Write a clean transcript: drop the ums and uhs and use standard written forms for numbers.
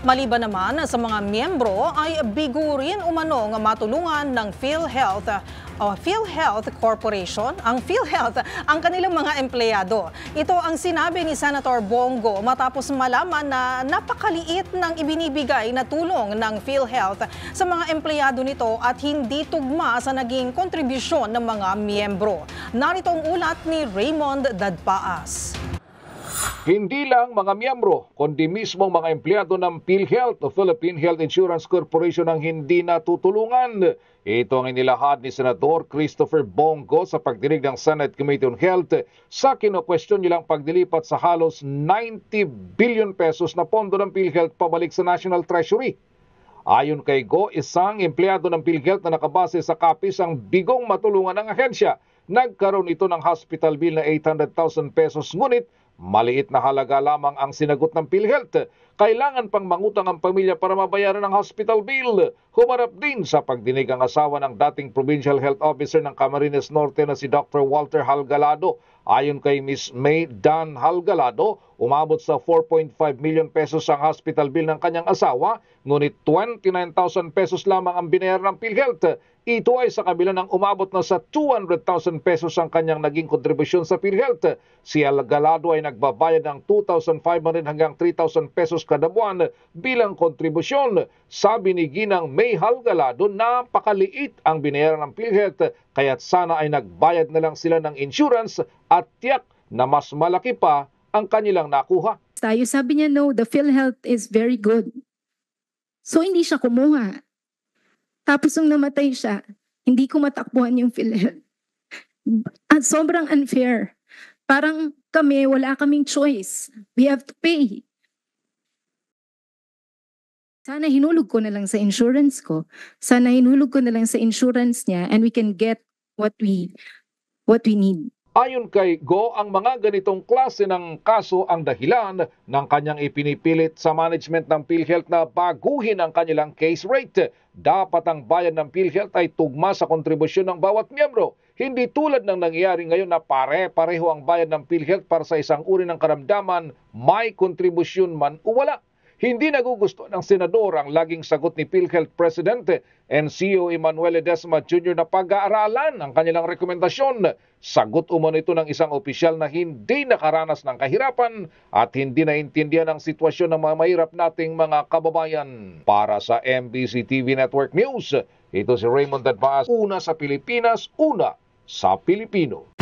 Maliban naman sa mga miyembro ay bigo rin umano nga matulungan ng PhilHealth Corporation, ang PhilHealth, ang kanilang mga empleyado. Ito ang sinabi ni Senator Bongo matapos malaman na napakaliit ng ibinibigay na tulong ng PhilHealth sa mga empleyado nito at hindi tugma sa naging kontribusyon ng mga miyembro. Narito ang ulat ni Raymond Dadpaas. Hindi lang mga miyembro, kundi mismo mga empleyado ng PhilHealth o Philippine Health Insurance Corporation ang hindi natutulungan. Ito ang inilahad ni Senador Christopher Bongo sa pagdinig ng Senate Committee on Health sa kino-question nilang pagdilipat sa halos 90 billion pesos na pondo ng PhilHealth pabalik sa National Treasury. Ayon kay Go, isang empleyado ng PhilHealth na nakabase sa kapis ang bigong matulungan ng ahensya. Nagkaroon ito ng hospital bill na 800,000 pesos, ngunit maliit na halaga lamang ang sinagot ng PhilHealth. Kailangan pang mangutang ang pamilya para mabayaran ang hospital bill. Humarap din sa pagdinig ang asawa ng dating Provincial Health Officer ng Camarines Norte na si Dr. Walter Halgalado. Ayon kay Ms. May Dan Halgalado, umabot sa 4.5 million pesos ang hospital bill ng kanyang asawa, ngunit 29,000 pesos lamang ang binayaran ng PhilHealth. Ito ay sa kabila ng umabot na sa 200,000 pesos ang kanyang naging kontribusyon sa PhilHealth. Si Halgalado ay nagbabayad ng 2,500 hanggang 3,000 pesos kada buwan bilang kontribusyon. Sabi ni Ginang May Halgalado, napakaliit ang binayaran ng PhilHealth, kaya't sana ay nagbayad na lang sila ng insurance at tiyak na mas malaki pa ang kanilang nakuha. Tayo sabi niya, no, the PhilHealth is very good. So hindi siya kumuha. Tapos nung namatay siya, hindi ko matakbuhan yung PhilHealth. At sobrang unfair. Parang kami, wala kaming choice. We have to pay. Sana hinulog ko na lang sa insurance ko. Sana hinulog ko na lang sa insurance niya and we can get what we need. Ayon kay Go, ang mga ganitong klase ng kaso ang dahilan ng kanyang ipinipilit sa management ng PhilHealth na baguhin ang kanilang case rate. Dapat ang bayad ng PhilHealth ay tugma sa kontribusyon ng bawat miyembro. Hindi tulad ng nangyayari ngayon na pare-pareho ang bayad ng PhilHealth para sa isang uri ng karamdaman, may kontribusyon man o wala. Hindi nagugusto ng senador ang laging sagot ni PhilHealth President and CEO Emmanuel Ledesma Jr. na pag-aaralan ang kanilang rekomendasyon. Sagot umano ito ng isang opisyal na hindi nakaranas ng kahirapan at hindi naintindihan ang sitwasyon ng mga mahirap nating mga kababayan. Para sa MBC TV Network News, ito si Raymond Dadpaas, una sa Pilipinas, una sa Pilipino.